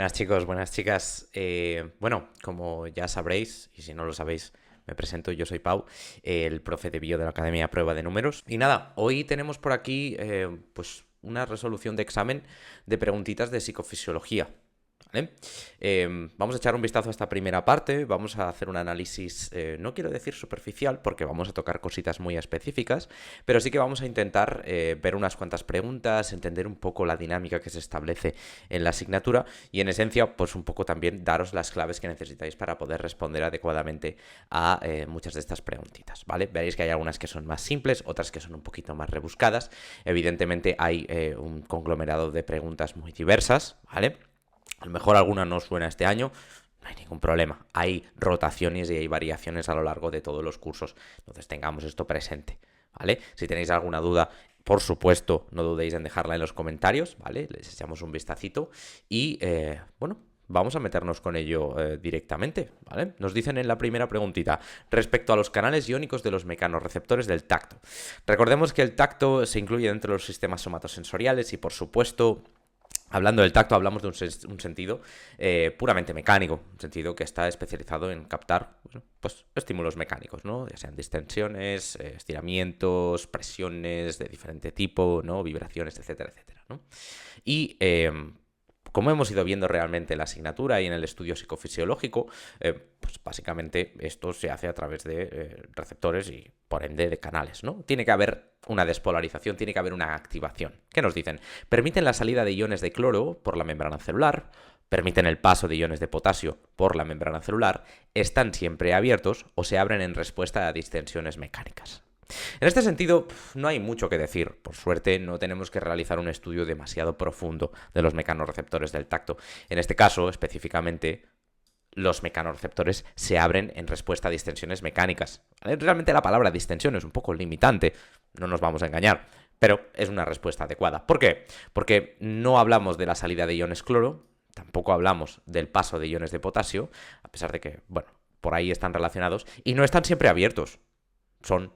Buenas chicos, buenas chicas. Bueno, como ya sabréis, y si no lo sabéis, me presento, yo soy Pau, el profe de bio de la Academia Prueba de Números. Y nada, hoy tenemos por aquí pues una resolución de examen de preguntitas de psicofisiología. ¿Vale? Vamos a echar un vistazo a esta primera parte, vamos a hacer un análisis, no quiero decir superficial, porque vamos a tocar cositas muy específicas, pero sí que vamos a intentar ver unas cuantas preguntas, entender un poco la dinámica que se establece en la asignatura y en esencia, pues un poco también daros las claves que necesitáis para poder responder adecuadamente a muchas de estas preguntitas, ¿vale? Veréis que hay algunas que son más simples, otras que son un poquito más rebuscadas. Evidentemente hay un conglomerado de preguntas muy diversas, ¿vale? A lo mejor alguna no suena este año, no hay ningún problema. Hay rotaciones y hay variaciones a lo largo de todos los cursos. Entonces tengamos esto presente, ¿vale? Si tenéis alguna duda, por supuesto, no dudéis en dejarla en los comentarios, ¿vale? Les echamos un vistacito y, bueno, vamos a meternos con ello directamente, ¿vale? Nos dicen en la primera preguntita, respecto a los canales iónicos de los mecanorreceptores del tacto. Recordemos que el tacto se incluye dentro de los sistemas somatosensoriales y, por supuesto, hablando del tacto, hablamos de un sentido puramente mecánico, un sentido que está especializado en captar, bueno, pues, estímulos mecánicos, ¿no? Ya sean distensiones, estiramientos, presiones de diferente tipo, ¿no? Vibraciones, etcétera, etcétera, ¿no? Y como hemos ido viendo realmente en la asignatura y en el estudio psicofisiológico, pues básicamente esto se hace a través de receptores y por ende de canales, ¿no? Tiene que haber una despolarización, tiene que haber una activación. ¿Qué nos dicen? Permiten la salida de iones de cloro por la membrana celular, permiten el paso de iones de potasio por la membrana celular, están siempre abiertos o se abren en respuesta a distensiones mecánicas. En este sentido, no hay mucho que decir. Por suerte, no tenemos que realizar un estudio demasiado profundo de los mecanorreceptores del tacto. En este caso, específicamente, los mecanorreceptores se abren en respuesta a distensiones mecánicas. Realmente la palabra distensión es un poco limitante, no nos vamos a engañar, pero es una respuesta adecuada. ¿Por qué? Porque no hablamos de la salida de iones cloro, tampoco hablamos del paso de iones de potasio, a pesar de que, bueno, por ahí están relacionados, y no están siempre abiertos. Son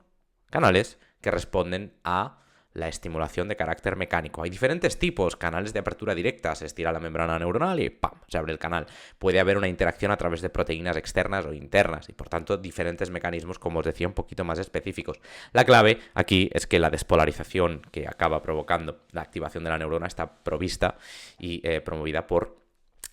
canales que responden a la estimulación de carácter mecánico. Hay diferentes tipos, canales de apertura directa, se estira la membrana neuronal y ¡pam!, se abre el canal. Puede haber una interacción a través de proteínas externas o internas y por tanto diferentes mecanismos, como os decía, un poquito más específicos. La clave aquí es que la despolarización que acaba provocando la activación de la neurona está provista y promovida por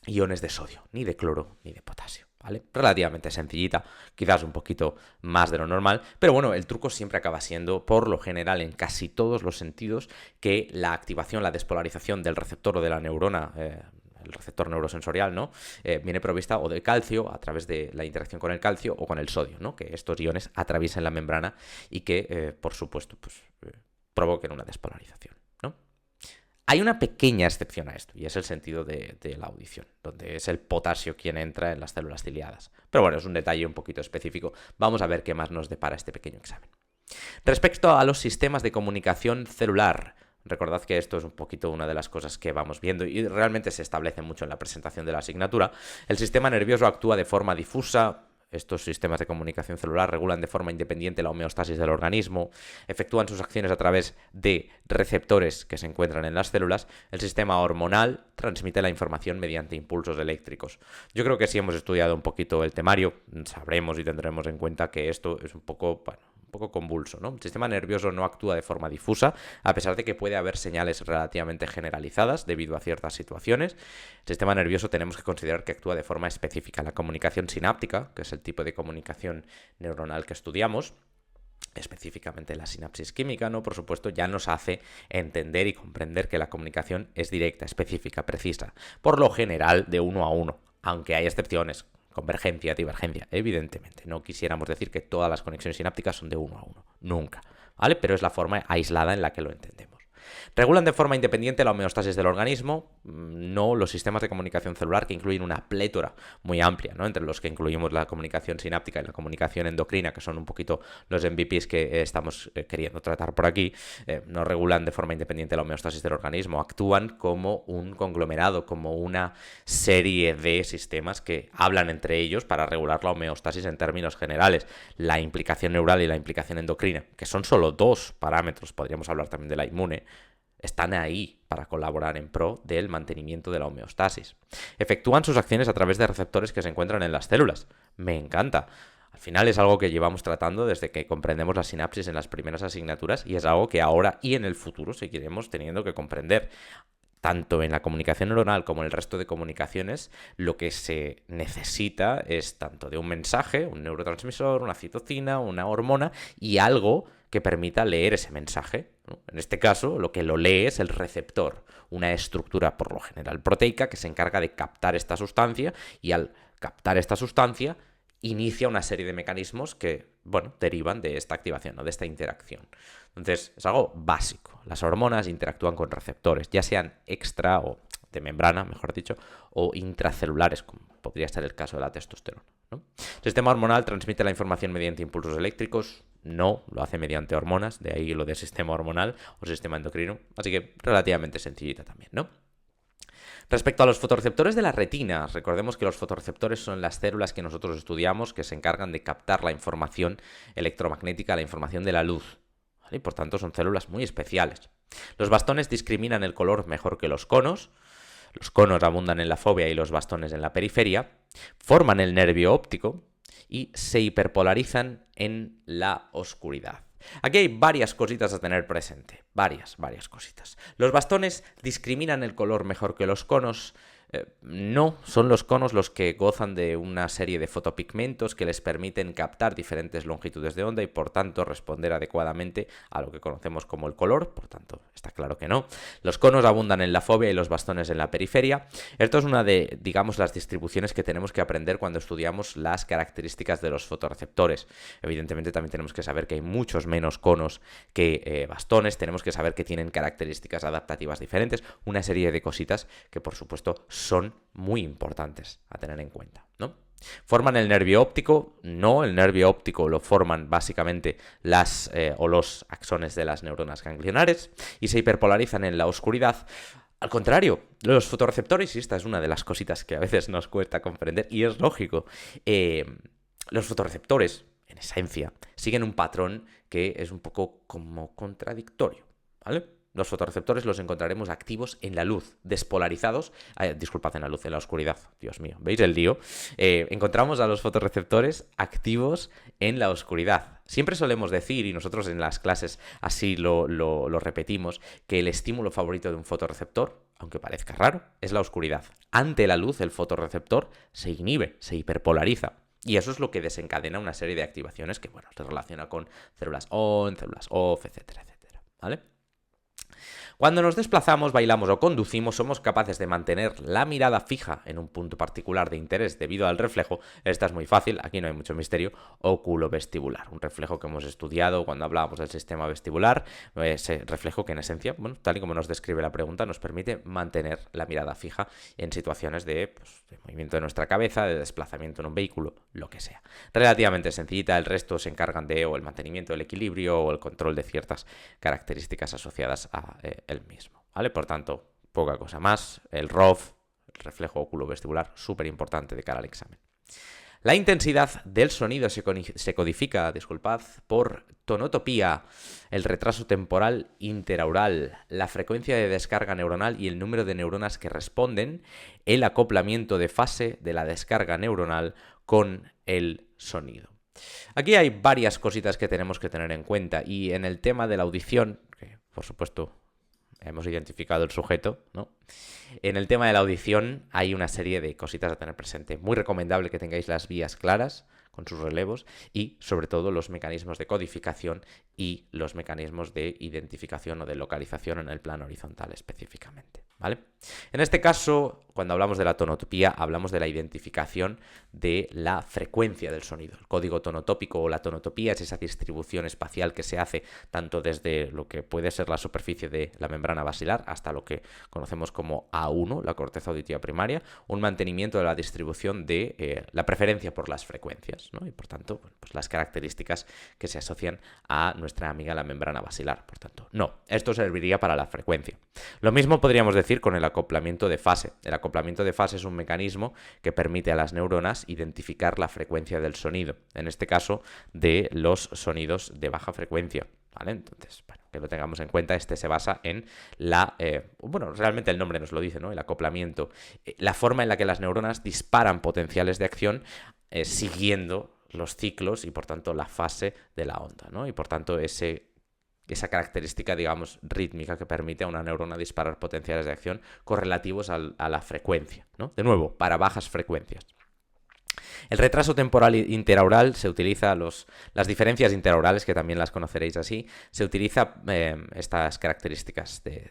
iones de sodio, ni de cloro ni de potasio. ¿Vale? Relativamente sencillita, quizás un poquito más de lo normal, pero bueno, el truco siempre acaba siendo, por lo general, en casi todos los sentidos, que la activación, la despolarización del receptor o de la neurona, el receptor neurosensorial, ¿no? Viene provista o de calcio a través de la interacción con el calcio o con el sodio, ¿no? Que estos iones atraviesen la membrana y que, por supuesto, pues, provoquen una despolarización. Hay una pequeña excepción a esto, y es el sentido de la audición, donde es el potasio quien entra en las células ciliadas. Pero bueno, es un detalle un poquito específico. Vamos a ver qué más nos depara este pequeño examen. Respecto a los sistemas de comunicación celular, recordad que esto es un poquito una de las cosas que vamos viendo y realmente se establece mucho en la presentación de la asignatura. El sistema nervioso actúa de forma difusa. Estos sistemas de comunicación celular regulan de forma independiente la homeostasis del organismo, efectúan sus acciones a través de receptores que se encuentran en las células. El sistema hormonal transmite la información mediante impulsos eléctricos. Yo creo que si hemos estudiado un poquito el temario, sabremos y tendremos en cuenta que esto es un poco, bueno, un poco convulso, ¿no? El sistema nervioso no actúa de forma difusa, a pesar de que puede haber señales relativamente generalizadas debido a ciertas situaciones. El sistema nervioso tenemos que considerar que actúa de forma específica. La comunicación sináptica, que es el tipo de comunicación neuronal que estudiamos, específicamente la sinapsis química, ¿no? Por supuesto, ya nos hace entender y comprender que la comunicación es directa, específica, precisa, por lo general de uno a uno, aunque hay excepciones. Convergencia, divergencia, evidentemente. No quisiéramos decir que todas las conexiones sinápticas son de uno a uno. Nunca. ¿Vale? Pero es la forma aislada en la que lo entendemos. Regulan de forma independiente la homeostasis del organismo, no los sistemas de comunicación celular, que incluyen una plétora muy amplia, ¿no? Entre los que incluimos la comunicación sináptica y la comunicación endocrina, que son un poquito los MVPs que estamos queriendo tratar por aquí. No regulan de forma independiente la homeostasis del organismo, actúan como un conglomerado, como una serie de sistemas que hablan entre ellos para regular la homeostasis en términos generales. La implicación neural y la implicación endocrina, que son solo dos parámetros, podríamos hablar también de la inmune, están ahí para colaborar en pro del mantenimiento de la homeostasis. Efectúan sus acciones a través de receptores que se encuentran en las células. Me encanta. Al final es algo que llevamos tratando desde que comprendemos la sinapsis en las primeras asignaturas y es algo que ahora y en el futuro seguiremos teniendo que comprender. Tanto en la comunicación neuronal como en el resto de comunicaciones, lo que se necesita es tanto de un mensaje, un neurotransmisor, una citocina, una hormona y algo que permita leer ese mensaje, ¿no? En este caso, lo que lo lee es el receptor, una estructura por lo general proteica que se encarga de captar esta sustancia y al captar esta sustancia inicia una serie de mecanismos que, bueno, derivan de esta activación, ¿no? De esta interacción. Entonces, es algo básico. Las hormonas interactúan con receptores, ya sean extra o de membrana, mejor dicho, o intracelulares, como podría ser el caso de la testosterona, ¿no? El sistema hormonal transmite la información mediante impulsos eléctricos, no, lo hace mediante hormonas, de ahí lo de sistema hormonal o sistema endocrino, así que relativamente sencillita también, ¿no? Respecto a los fotorreceptores de la retina, recordemos que los fotorreceptores son las células que nosotros estudiamos que se encargan de captar la información electromagnética, la información de la luz, ¿vale? Y por tanto son células muy especiales. Los bastones discriminan el color mejor que los conos. Los conos abundan en la fóvea y los bastones en la periferia. Forman el nervio óptico y se hiperpolarizan en la oscuridad. Aquí hay varias cositas a tener presente, varias cositas. Los bastones discriminan el color mejor que los conos. No, son los conos los que gozan de una serie de fotopigmentos que les permiten captar diferentes longitudes de onda y por tanto responder adecuadamente a lo que conocemos como el color, por tanto está claro que no. Los conos abundan en la fóvea y los bastones en la periferia. Esto es una de, digamos, las distribuciones que tenemos que aprender cuando estudiamos las características de los fotorreceptores. Evidentemente también tenemos que saber que hay muchos menos conos que bastones, tenemos que saber que tienen características adaptativas diferentes, una serie de cositas que por supuesto son muy importantes a tener en cuenta, ¿no? ¿Forman el nervio óptico? No, el nervio óptico lo forman básicamente las o los axones de las neuronas ganglionares y se hiperpolarizan en la oscuridad. Al contrario, los fotorreceptores, y esta es una de las cositas que a veces nos cuesta comprender, y es lógico, los fotorreceptores, en esencia, siguen un patrón que es un poco como contradictorio, ¿vale? Los fotorreceptores los encontraremos activos en la luz, despolarizados, disculpad, en la luz, en la oscuridad, Dios mío, ¿veis el lío? Encontramos a los fotorreceptores activos en la oscuridad. Siempre solemos decir, y nosotros en las clases así lo repetimos, que el estímulo favorito de un fotorreceptor, aunque parezca raro, es la oscuridad. Ante la luz, el fotorreceptor se inhibe, se hiperpolariza. Y eso es lo que desencadena una serie de activaciones que, bueno, se relaciona con células on, células off, etcétera, etcétera, ¿vale? Cuando nos desplazamos, bailamos o conducimos, somos capaces de mantener la mirada fija en un punto particular de interés debido al reflejo. Esta es muy fácil, aquí no hay mucho misterio, oculovestibular. Un reflejo que hemos estudiado cuando hablábamos del sistema vestibular, ese reflejo que en esencia, bueno, tal y como nos describe la pregunta, nos permite mantener la mirada fija en situaciones de movimiento de nuestra cabeza, de desplazamiento en un vehículo, lo que sea. Relativamente sencillita, el resto se encargan de o el mantenimiento del equilibrio o el control de ciertas características asociadas a el mismo, ¿vale? Por tanto, poca cosa más. El ROV, el reflejo oculovestibular, súper importante de cara al examen. La intensidad del sonido se codifica, por tonotopía, el retraso temporal interaural, la frecuencia de descarga neuronal y el número de neuronas que responden, el acoplamiento de fase de la descarga neuronal con el sonido. Aquí hay varias cositas que tenemos que tener en cuenta y en el tema de la audición, que por supuesto hemos identificado el sujeto, ¿no? En el tema de la audición hay una serie de cositas a tener presente. Muy recomendable que tengáis las vías claras con sus relevos y sobre todo los mecanismos de codificación y los mecanismos de identificación o de localización en el plano horizontal específicamente, ¿vale? En este caso, cuando hablamos de la tonotopía, hablamos de la identificación de la frecuencia del sonido. El código tonotópico o la tonotopía es esa distribución espacial que se hace tanto desde lo que puede ser la superficie de la membrana basilar hasta lo que conocemos como A1, la corteza auditiva primaria, un mantenimiento de la distribución de la preferencia por las frecuencias, ¿no? Y por tanto, pues las características que se asocian a nuestra amiga la membrana basilar. Por tanto, no, esto serviría para la frecuencia. Lo mismo podríamos decir con el acoplamiento de fase. El acoplamiento de fase es un mecanismo que permite a las neuronas identificar la frecuencia del sonido, en este caso de los sonidos de baja frecuencia, ¿vale? Entonces, bueno, que lo tengamos en cuenta. Este se basa en bueno, realmente el nombre nos lo dice, ¿no? El acoplamiento. La forma en la que las neuronas disparan potenciales de acción siguiendo los ciclos y, por tanto, la fase de la onda, ¿no? Y, por tanto, esa característica, digamos, rítmica que permite a una neurona disparar potenciales de acción correlativos a la frecuencia, ¿no? De nuevo, para bajas frecuencias. El retraso temporal interaural se utiliza, las diferencias interaurales, que también las conoceréis así, se utiliza estas características de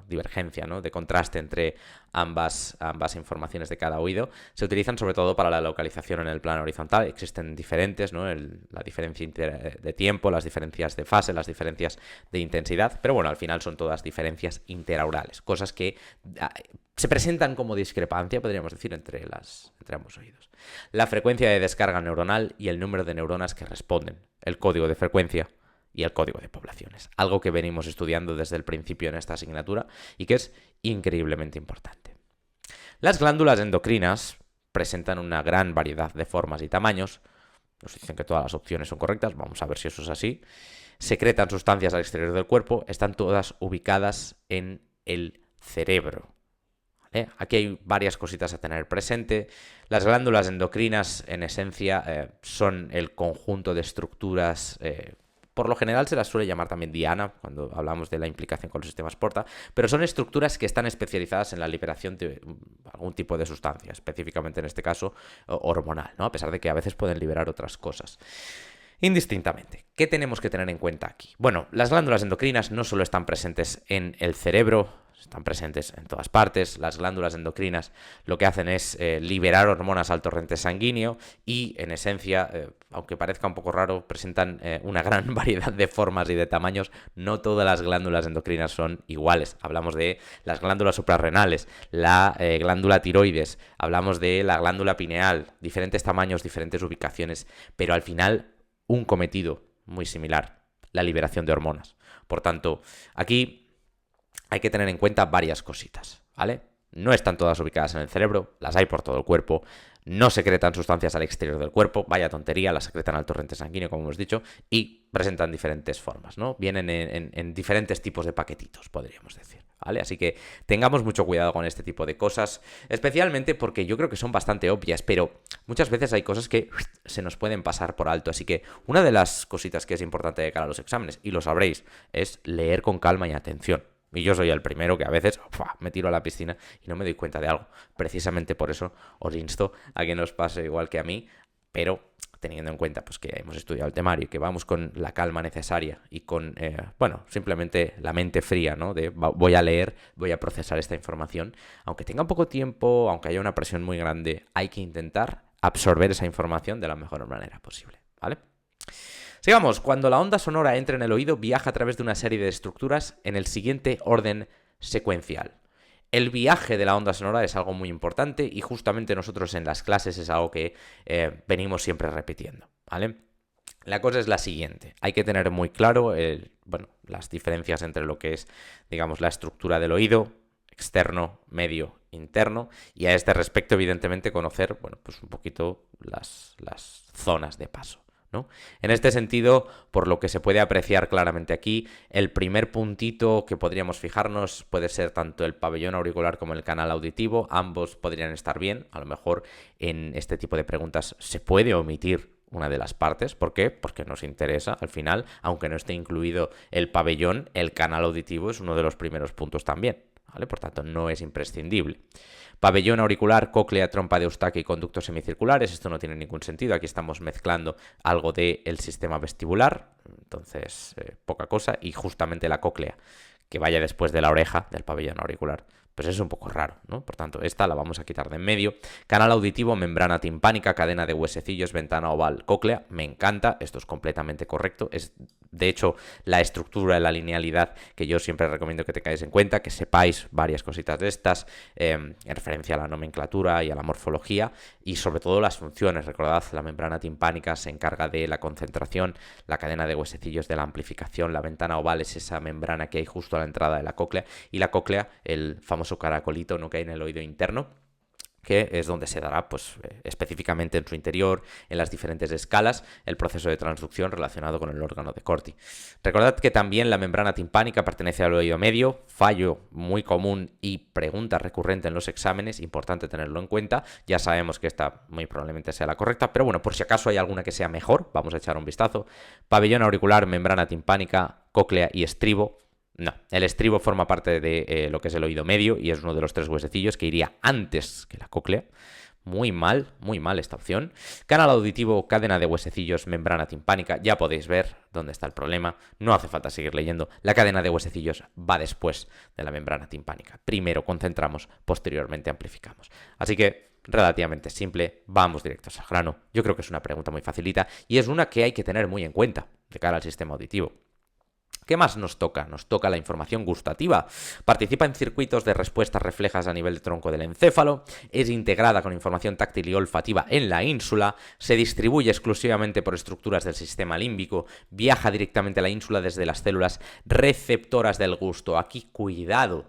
divergencia, ¿no? De contraste entre ambas informaciones de cada oído. Se utilizan sobre todo para la localización en el plano horizontal. Existen diferentes, ¿no? La diferencia de tiempo, las diferencias de fase, las diferencias de intensidad, pero bueno, al final son todas diferencias interaurales, cosas que se presentan como discrepancia, podríamos decir, entre ambos oídos. La frecuencia de descarga neuronal y el número de neuronas que responden, el código de frecuencia y el código de poblaciones. Algo que venimos estudiando desde el principio en esta asignatura y que es increíblemente importante. Las glándulas endocrinas presentan una gran variedad de formas y tamaños. Nos dicen que todas las opciones son correctas, vamos a ver si eso es así. Secretan sustancias al exterior del cuerpo, están todas ubicadas en el cerebro. Aquí hay varias cositas a tener presente. Las glándulas endocrinas, en esencia, son el conjunto de estructuras. Por lo general se las suele llamar también diana, cuando hablamos de la implicación con los sistemas porta, pero son estructuras que están especializadas en la liberación de algún tipo de sustancia, específicamente en este caso hormonal, ¿no? A pesar de que a veces pueden liberar otras cosas. Indistintamente, ¿qué tenemos que tener en cuenta aquí? Bueno, las glándulas endocrinas no solo están presentes en el cerebro, están presentes en todas partes. Las glándulas endocrinas lo que hacen es liberar hormonas al torrente sanguíneo y, en esencia, aunque parezca un poco raro, presentan una gran variedad de formas y de tamaños. No todas las glándulas endocrinas son iguales. Hablamos de las glándulas suprarrenales, la glándula tiroides, hablamos de la glándula pineal, diferentes tamaños, diferentes ubicaciones, pero al final un cometido muy similar, la liberación de hormonas. Por tanto, aquí hay que tener en cuenta varias cositas, ¿vale? No están todas ubicadas en el cerebro, las hay por todo el cuerpo, no secretan sustancias al exterior del cuerpo, vaya tontería, las secretan al torrente sanguíneo, como hemos dicho, y presentan diferentes formas, ¿no? Vienen en diferentes tipos de paquetitos, podríamos decir, ¿vale? Así que tengamos mucho cuidado con este tipo de cosas, especialmente porque yo creo que son bastante obvias, pero muchas veces hay cosas que se nos pueden pasar por alto, así que una de las cositas que es importante de cara a los exámenes, y lo sabréis, es leer con calma y atención. Y yo soy el primero que a veces me tiro a la piscina y no me doy cuenta de algo. Precisamente por eso os insto a que no os pase igual que a mí, pero teniendo en cuenta pues, que hemos estudiado el temario y que vamos con la calma necesaria y con, simplemente la mente fría, ¿no? De voy a leer, voy a procesar esta información. Aunque tenga poco tiempo, aunque haya una presión muy grande, hay que intentar absorber esa información de la mejor manera posible, ¿vale? Sigamos, cuando la onda sonora entra en el oído, viaja a través de una serie de estructuras en el siguiente orden secuencial. El viaje de la onda sonora es algo muy importante y justamente nosotros en las clases es algo que venimos siempre repitiendo, ¿vale? La cosa es la siguiente, hay que tener muy claro las diferencias entre lo que es, digamos, la estructura del oído, externo, medio, interno, y a este respecto, evidentemente, conocer, pues un poquito las zonas de paso, ¿no? En este sentido, por lo que se puede apreciar claramente aquí, el primer puntito que podríamos fijarnos puede ser tanto el pabellón auricular como el canal auditivo. Ambos podrían estar bien. A lo mejor en este tipo de preguntas se puede omitir una de las partes. ¿Por qué? Porque nos interesa. Al final, aunque no esté incluido el pabellón, el canal auditivo es uno de los primeros puntos también, ¿vale? Por tanto, no es imprescindible. Pabellón auricular, cóclea, trompa de Eustaquio y conductos semicirculares. Esto no tiene ningún sentido. Aquí estamos mezclando algo del sistema vestibular. Entonces, poca cosa. Y justamente la cóclea, que vaya después de la oreja del pabellón auricular, pues es un poco raro, ¿no? Por tanto, esta la vamos a quitar de en medio. Canal auditivo, membrana timpánica, cadena de huesecillos, ventana oval, cóclea. Me encanta, esto es completamente correcto. Es, de hecho, la estructura de la linealidad que yo siempre recomiendo que tengáis en cuenta, que sepáis varias cositas de estas, en referencia a la nomenclatura y a la morfología, y sobre todo las funciones. Recordad, la membrana timpánica se encarga de la concentración, la cadena de huesecillos de la amplificación, la ventana oval es esa membrana que hay justo a la entrada de la cóclea, y la cóclea, el famoso caracolito, ¿no?, que hay en el oído interno, que es donde se dará pues, específicamente en su interior, en las diferentes escalas, el proceso de transducción relacionado con el órgano de Corti. Recordad que también la membrana timpánica pertenece al oído medio, fallo muy común y pregunta recurrente en los exámenes, importante tenerlo en cuenta. Ya sabemos que esta muy probablemente sea la correcta, pero bueno, por si acaso hay alguna que sea mejor, vamos a echar un vistazo. Pabellón auricular, membrana timpánica, cóclea y estribo. No, el estribo forma parte de lo que es el oído medio y es uno de los 3 huesecillos que iría antes que la cóclea. Muy mal esta opción. Canal auditivo, cadena de huesecillos, membrana timpánica. Ya podéis ver dónde está el problema. No hace falta seguir leyendo. La cadena de huesecillos va después de la membrana timpánica. Primero concentramos, posteriormente amplificamos. Así que relativamente simple, vamos directos al grano. Yo creo que es una pregunta muy facilita y es una que hay que tener muy en cuenta de cara al sistema auditivo. ¿Qué más nos toca? Nos toca la información gustativa. Participa en circuitos de respuestas reflejas a nivel de tronco del encéfalo, es integrada con información táctil y olfativa en la ínsula, se distribuye exclusivamente por estructuras del sistema límbico, viaja directamente a la ínsula desde las células receptoras del gusto. Aquí cuidado,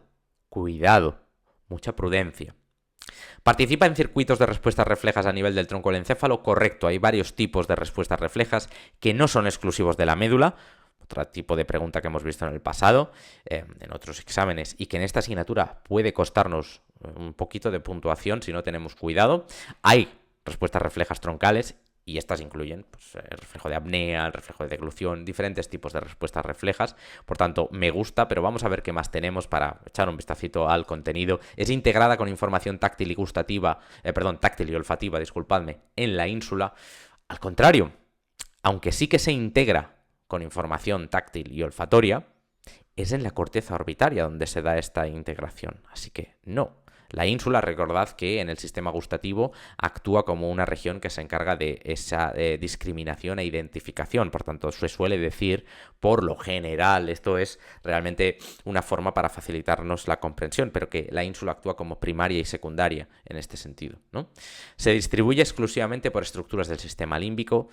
mucha prudencia. Participa en circuitos de respuestas reflejas a nivel del tronco del encéfalo. Correcto, hay varios tipos de respuestas reflejas que no son exclusivos de la médula. Otro tipo de pregunta que hemos visto en el pasado, en otros exámenes, y que en esta asignatura puede costarnos un poquito de puntuación si no tenemos cuidado. Hay respuestas reflejas troncales y estas incluyen pues, el reflejo de apnea, el reflejo de deglución, diferentes tipos de respuestas reflejas. Por tanto, me gusta, pero vamos a ver qué más tenemos para echar un vistacito al contenido. Es integrada con información táctil y gustativa, táctil y olfativa, disculpadme, en la ínsula. Al contrario, aunque sí que se integra con información táctil y olfatoria, es en la corteza orbitaria donde se da esta integración. Así que no. La ínsula, recordad que en el sistema gustativo actúa como una región que se encarga de esa discriminación e identificación. Por tanto, se suele decir, por lo general, esto es realmente una forma para facilitarnos la comprensión, pero que la ínsula actúa como primaria y secundaria en este sentido, ¿no? Se distribuye exclusivamente por estructuras del sistema límbico.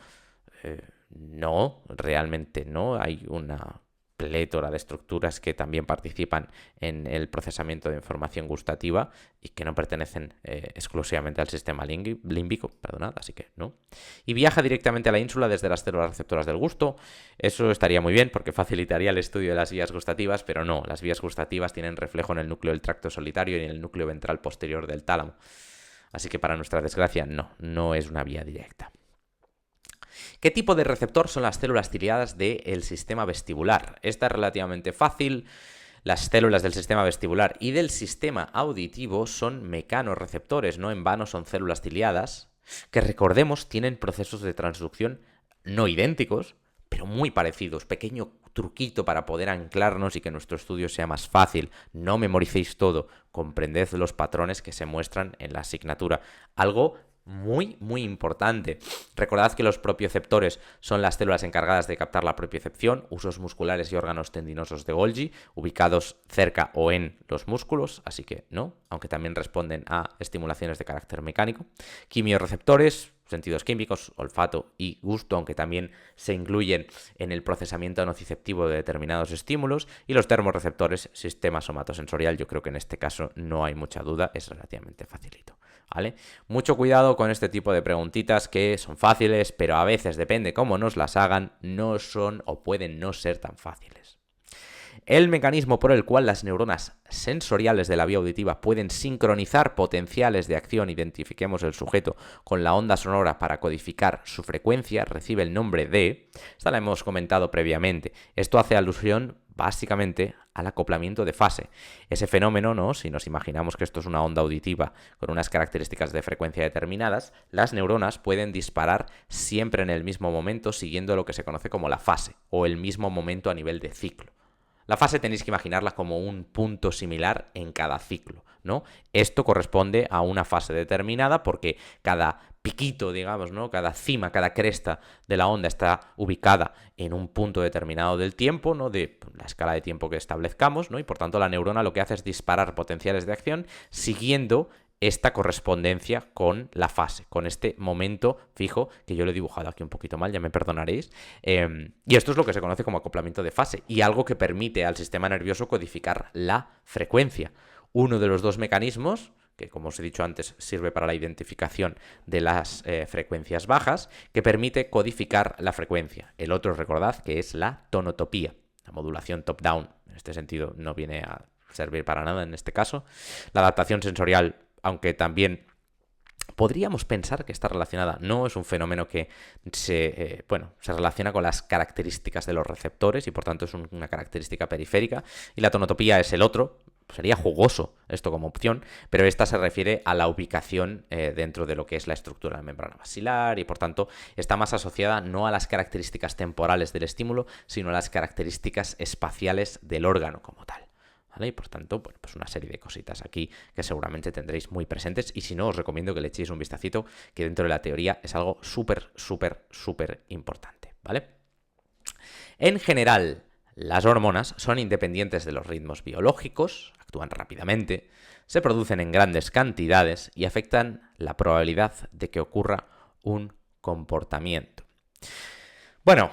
No, realmente no. Hay una plétora de estructuras que también participan en el procesamiento de información gustativa y que no pertenecen exclusivamente al sistema límbico, perdonad, así que no. Y viaja directamente a la ínsula desde las células receptoras del gusto. Eso estaría muy bien porque facilitaría el estudio de las vías gustativas, pero no, las vías gustativas tienen reflejo en el núcleo del tracto solitario y en el núcleo ventral posterior del tálamo. Así que para nuestra desgracia no es una vía directa. ¿Qué tipo de receptor son las células ciliadas del sistema vestibular? Esta es relativamente fácil. Las células del sistema vestibular y del sistema auditivo son mecanorreceptores, no en vano son células ciliadas, que recordemos tienen procesos de transducción no idénticos, pero muy parecidos. Pequeño truquito para poder anclarnos y que nuestro estudio sea más fácil. No memoricéis todo, comprended los patrones que se muestran en la asignatura. Algo muy importante. Recordad que los propioceptores son las células encargadas de captar la propiocepción, usos musculares y órganos tendinosos de Golgi, ubicados cerca o en los músculos, así que no, aunque también responden a estimulaciones de carácter mecánico. Quimiorreceptores, sentidos químicos, olfato y gusto, aunque también se incluyen en el procesamiento nociceptivo de determinados estímulos. Y los termorreceptores, sistema somatosensorial, yo creo que en este caso no hay mucha duda, es relativamente facilito. ¿Vale? Mucho cuidado con este tipo de preguntitas que son fáciles, pero a veces, depende cómo nos las hagan, no son o pueden no ser tan fáciles. El mecanismo por el cual las neuronas sensoriales de la vía auditiva pueden sincronizar potenciales de acción, identifiquemos el sujeto con la onda sonora para codificar su frecuencia, recibe el nombre de... Esta la hemos comentado previamente. Esto hace alusión básicamente al acoplamiento de fase. Ese fenómeno, ¿no? Si nos imaginamos que esto es una onda auditiva con unas características de frecuencia determinadas, las neuronas pueden disparar siempre en el mismo momento siguiendo lo que se conoce como la fase o el mismo momento a nivel de ciclo. La fase tenéis que imaginarla como un punto similar en cada ciclo, ¿no? Esto corresponde a una fase determinada porque cada piquito, digamos, ¿no? Cada cima, cada cresta de la onda está ubicada en un punto determinado del tiempo, ¿no? De la escala de tiempo que establezcamos, ¿no? Y por tanto la neurona lo que hace es disparar potenciales de acción siguiendo esta correspondencia con la fase, con este momento fijo, que yo lo he dibujado aquí un poquito mal, ya me perdonaréis, y esto es lo que se conoce como acoplamiento de fase, y algo que permite al sistema nervioso codificar la frecuencia. Uno de los dos mecanismos que como os he dicho antes sirve para la identificación de las frecuencias bajas, que permite codificar la frecuencia. El otro, recordad, que es la tonotopía, la modulación top-down. En este sentido no viene a servir para nada en este caso. La adaptación sensorial, aunque también podríamos pensar que está relacionada, no es un fenómeno que se relaciona con las características de los receptores y por tanto es una característica periférica, y la tonotopía es el otro. Sería jugoso esto como opción, pero esta se refiere a la ubicación dentro de lo que es la estructura de la membrana basilar y por tanto está más asociada no a las características temporales del estímulo, sino a las características espaciales del órgano como tal. ¿Vale? Y por tanto, bueno, pues una serie de cositas aquí que seguramente tendréis muy presentes, y si no, os recomiendo que le echéis un vistacito, que dentro de la teoría es algo súper importante, ¿vale? En general, las hormonas son independientes de los ritmos biológicos, actúan rápidamente, se producen en grandes cantidades y afectan la probabilidad de que ocurra un comportamiento. Bueno,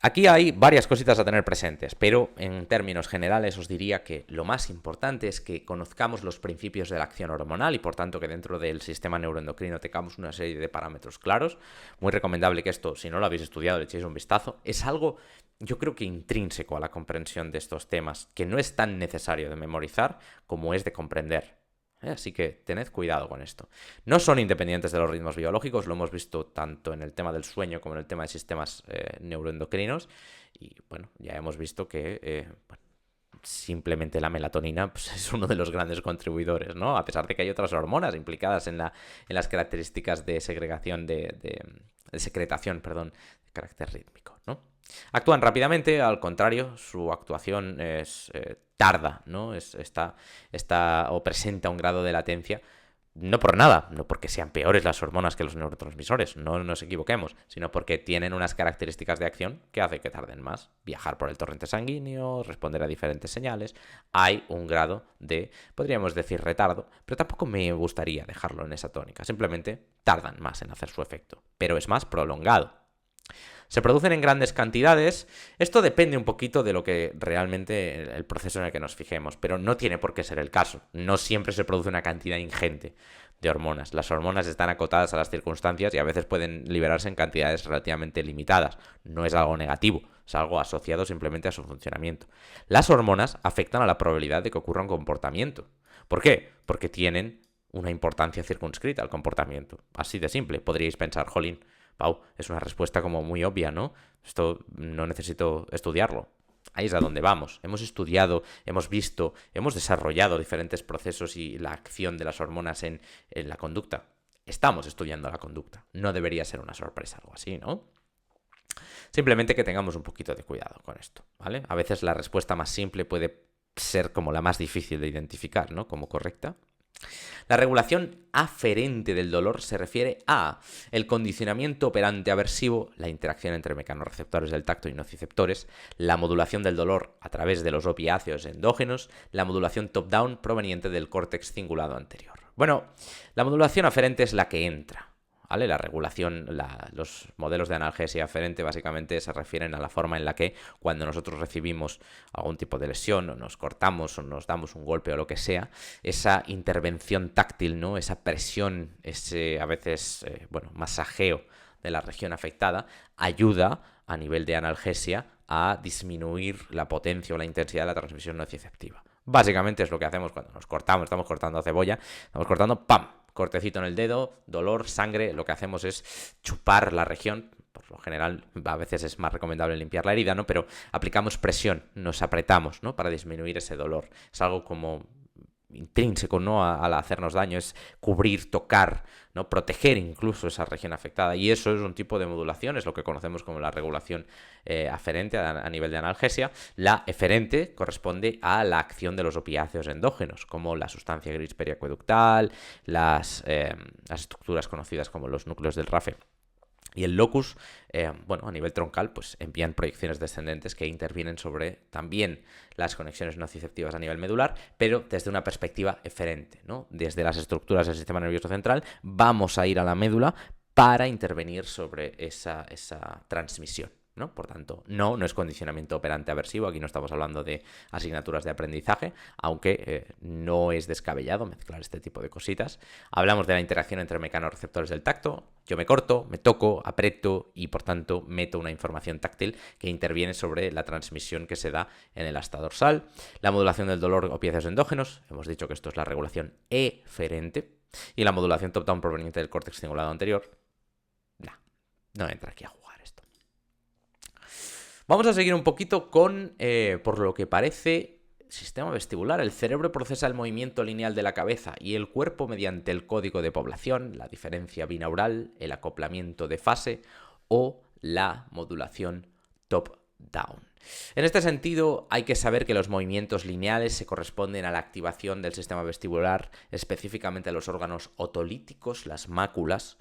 aquí hay varias cositas a tener presentes, pero en términos generales os diría que lo más importante es que conozcamos los principios de la acción hormonal y por tanto que dentro del sistema neuroendocrino tengamos una serie de parámetros claros. Muy recomendable que esto, si no lo habéis estudiado, le echéis un vistazo. Es algo, yo creo que intrínseco a la comprensión de estos temas, que no es tan necesario de memorizar como es de comprender. Así que tened cuidado con esto. No son independientes de los ritmos biológicos, lo hemos visto tanto en el tema del sueño como en el tema de sistemas neuroendocrinos. Y bueno, ya hemos visto que simplemente la melatonina pues, es uno de los grandes contribuidores, ¿no? A pesar de que hay otras hormonas implicadas en las características de segregación, de secretación, perdón, de carácter rítmico, ¿no? Actúan rápidamente, al contrario, su actuación es tarda, ¿no? Está o presenta un grado de latencia, no por nada, no porque sean peores las hormonas que los neurotransmisores, no nos equivoquemos, sino porque tienen unas características de acción que hacen que tarden más. Viajar por el torrente sanguíneo, responder a diferentes señales, hay un grado de, podríamos decir, retardo, pero tampoco me gustaría dejarlo en esa tónica, simplemente tardan más en hacer su efecto, pero es más prolongado. Se producen en grandes cantidades. Esto depende un poquito de lo que realmente el proceso en el que nos fijemos, pero no tiene por qué ser el caso. No siempre se produce una cantidad ingente de hormonas. Las hormonas están acotadas a las circunstancias y a veces pueden liberarse en cantidades relativamente limitadas. No es algo negativo, es algo asociado simplemente a su funcionamiento. Las hormonas afectan a la probabilidad de que ocurra un comportamiento. ¿Por qué? Porque tienen una importancia circunscrita al comportamiento. Así de simple. Podríais pensar, jolín, Pau, es una respuesta como muy obvia, ¿no? Esto no necesito estudiarlo. Ahí es a donde vamos. Hemos estudiado, hemos visto, hemos desarrollado diferentes procesos y la acción de las hormonas en la conducta. Estamos estudiando la conducta. No debería ser una sorpresa algo así, ¿no? Simplemente que tengamos un poquito de cuidado con esto, ¿vale? A veces la respuesta más simple puede ser como la más difícil de identificar, ¿no? Como correcta. La regulación aferente del dolor se refiere a el condicionamiento operante aversivo, la interacción entre mecanorreceptores del tacto y nociceptores, la modulación del dolor a través de los opiáceos endógenos, la modulación top-down proveniente del córtex cingulado anterior. Bueno, la modulación aferente es la que entra, ¿vale? La regulación, los modelos de analgesia aferente básicamente se refieren a la forma en la que cuando nosotros recibimos algún tipo de lesión o nos cortamos o nos damos un golpe o lo que sea, esa intervención táctil, ¿no? Esa presión, ese a veces masajeo de la región afectada ayuda a nivel de analgesia a disminuir la potencia o la intensidad de la transmisión nociceptiva. Básicamente es lo que hacemos cuando nos cortamos, estamos cortando cebolla, estamos cortando, ¡pam!, cortecito en el dedo, dolor, sangre, lo que hacemos es chupar la región. Por lo general, a veces es más recomendable limpiar la herida, ¿no? Pero aplicamos presión, nos apretamos, ¿no? Para disminuir ese dolor. Es algo como intrínseco, ¿no? Al hacernos daño, es cubrir, tocar, ¿no? Proteger incluso esa región afectada. Y eso es un tipo de modulación, es lo que conocemos como la regulación aferente a nivel de analgesia. La eferente corresponde a la acción de los opiáceos endógenos, como la sustancia gris periacueductal, las estructuras conocidas como los núcleos del RAFE. Y el locus, a nivel troncal, pues envían proyecciones descendentes que intervienen sobre también las conexiones nociceptivas a nivel medular, pero desde una perspectiva eferente, ¿no? Desde las estructuras del sistema nervioso central vamos a ir a la médula para intervenir sobre esa transmisión. ¿no? Por tanto, no es condicionamiento operante aversivo, aquí no estamos hablando de asignaturas de aprendizaje, aunque no es descabellado mezclar este tipo de cositas. Hablamos de la interacción entre mecanorreceptores del tacto, yo me corto, me toco, aprieto y por tanto meto una información táctil que interviene sobre la transmisión que se da en el asta dorsal. La modulación del dolor o piezas endógenos, hemos dicho que esto es la regulación eferente, y la modulación top-down proveniente del córtex cingulado anterior, no entra aquí a jugar esto. Vamos a seguir un poquito con, por lo que parece, sistema vestibular. El cerebro procesa el movimiento lineal de la cabeza y el cuerpo mediante el código de población, la diferencia binaural, el acoplamiento de fase o la modulación top-down. En este sentido, hay que saber que los movimientos lineales se corresponden a la activación del sistema vestibular, específicamente a los órganos otolíticos, las máculas,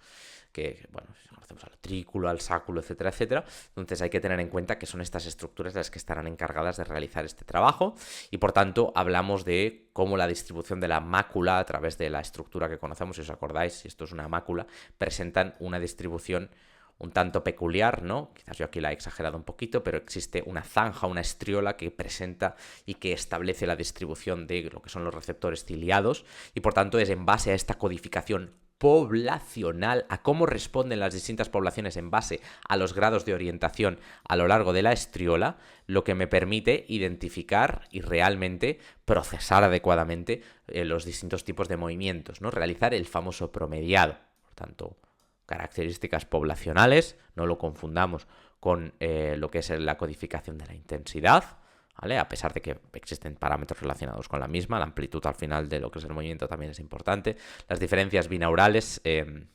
que, bueno, conocemos al trículo, al sáculo, etcétera, etcétera. Entonces hay que tener en cuenta que son estas estructuras las que estarán encargadas de realizar este trabajo y, por tanto, hablamos de cómo la distribución de la mácula a través de la estructura que conocemos, si os acordáis, si esto es una mácula, presentan una distribución un tanto peculiar, ¿no? Quizás yo aquí la he exagerado un poquito, pero existe una zanja, una estriola que presenta y que establece la distribución de lo que son los receptores ciliados y, por tanto, es en base a esta codificación poblacional, a cómo responden las distintas poblaciones en base a los grados de orientación a lo largo de la estriola, lo que me permite identificar y realmente procesar adecuadamente los distintos tipos de movimientos, ¿no? Realizar el famoso promediado. Por tanto, características poblacionales, no lo confundamos con lo que es la codificación de la intensidad, ¿vale? A pesar de que existen parámetros relacionados con la misma, la amplitud al final de lo que es el movimiento también es importante. Las diferencias binaurales, en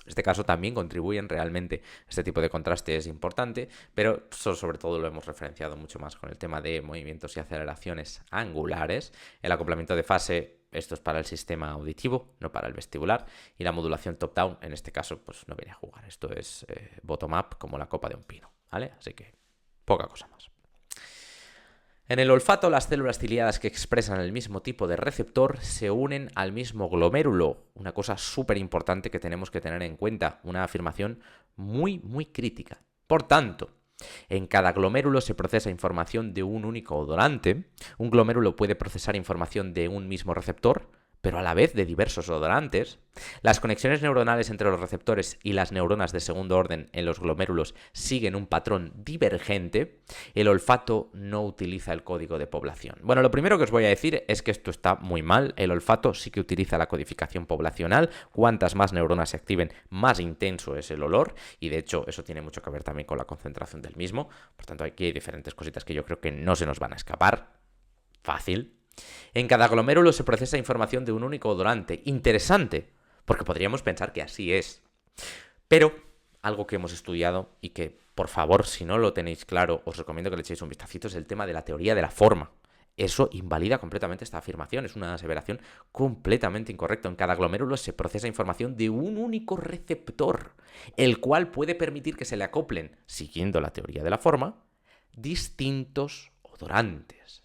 este caso también contribuyen realmente, este tipo de contraste es importante, pero sobre todo lo hemos referenciado mucho más con el tema de movimientos y aceleraciones angulares. El acoplamiento de fase, esto es para el sistema auditivo, no para el vestibular, y la modulación top-down, en este caso, pues no viene a jugar, esto es bottom-up como la copa de un pino, ¿vale? Así que poca cosa más. En el olfato, las células ciliadas que expresan el mismo tipo de receptor se unen al mismo glomérulo, una cosa súper importante que tenemos que tener en cuenta, una afirmación muy, muy crítica. Por tanto, en cada glomérulo se procesa información de un único odorante, un glomérulo puede procesar información de un mismo receptor, pero a la vez de diversos odorantes. Las conexiones neuronales entre los receptores y las neuronas de segundo orden en los glomérulos siguen un patrón divergente. El olfato no utiliza el código de población. Bueno, lo primero que os voy a decir es que esto está muy mal. El olfato sí que utiliza la codificación poblacional. Cuantas más neuronas se activen, más intenso es el olor. Y de hecho, eso tiene mucho que ver también con la concentración del mismo. Por tanto, aquí hay diferentes cositas que yo creo que no se nos van a escapar. Fácil. En cada glomérulo se procesa información de un único odorante. Interesante, porque podríamos pensar que así es. Pero algo que hemos estudiado y que, por favor, si no lo tenéis claro, os recomiendo que le echéis un vistacito, es el tema de la teoría de la forma. Eso invalida completamente esta afirmación, es una aseveración completamente incorrecta. En cada glomérulo se procesa información de un único receptor, el cual puede permitir que se le acoplen, siguiendo la teoría de la forma, distintos odorantes.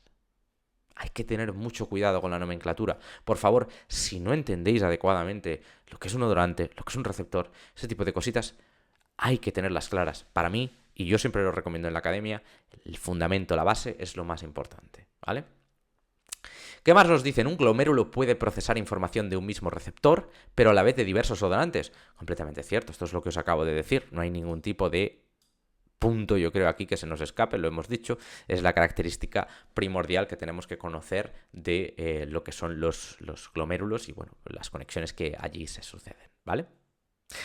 Hay que tener mucho cuidado con la nomenclatura. Por favor, si no entendéis adecuadamente lo que es un odorante, lo que es un receptor, ese tipo de cositas, hay que tenerlas claras. Para mí, y yo siempre lo recomiendo en la academia, el fundamento, la base, es lo más importante, ¿vale? ¿Qué más nos dicen? Un glomérulo puede procesar información de un mismo receptor, pero a la vez de diversos odorantes. Completamente cierto, esto es lo que os acabo de decir. No hay ningún tipo de punto, yo creo, aquí que se nos escape, lo hemos dicho, es la característica primordial que tenemos que conocer de lo que son los glomérulos y, bueno, las conexiones que allí se suceden, ¿vale?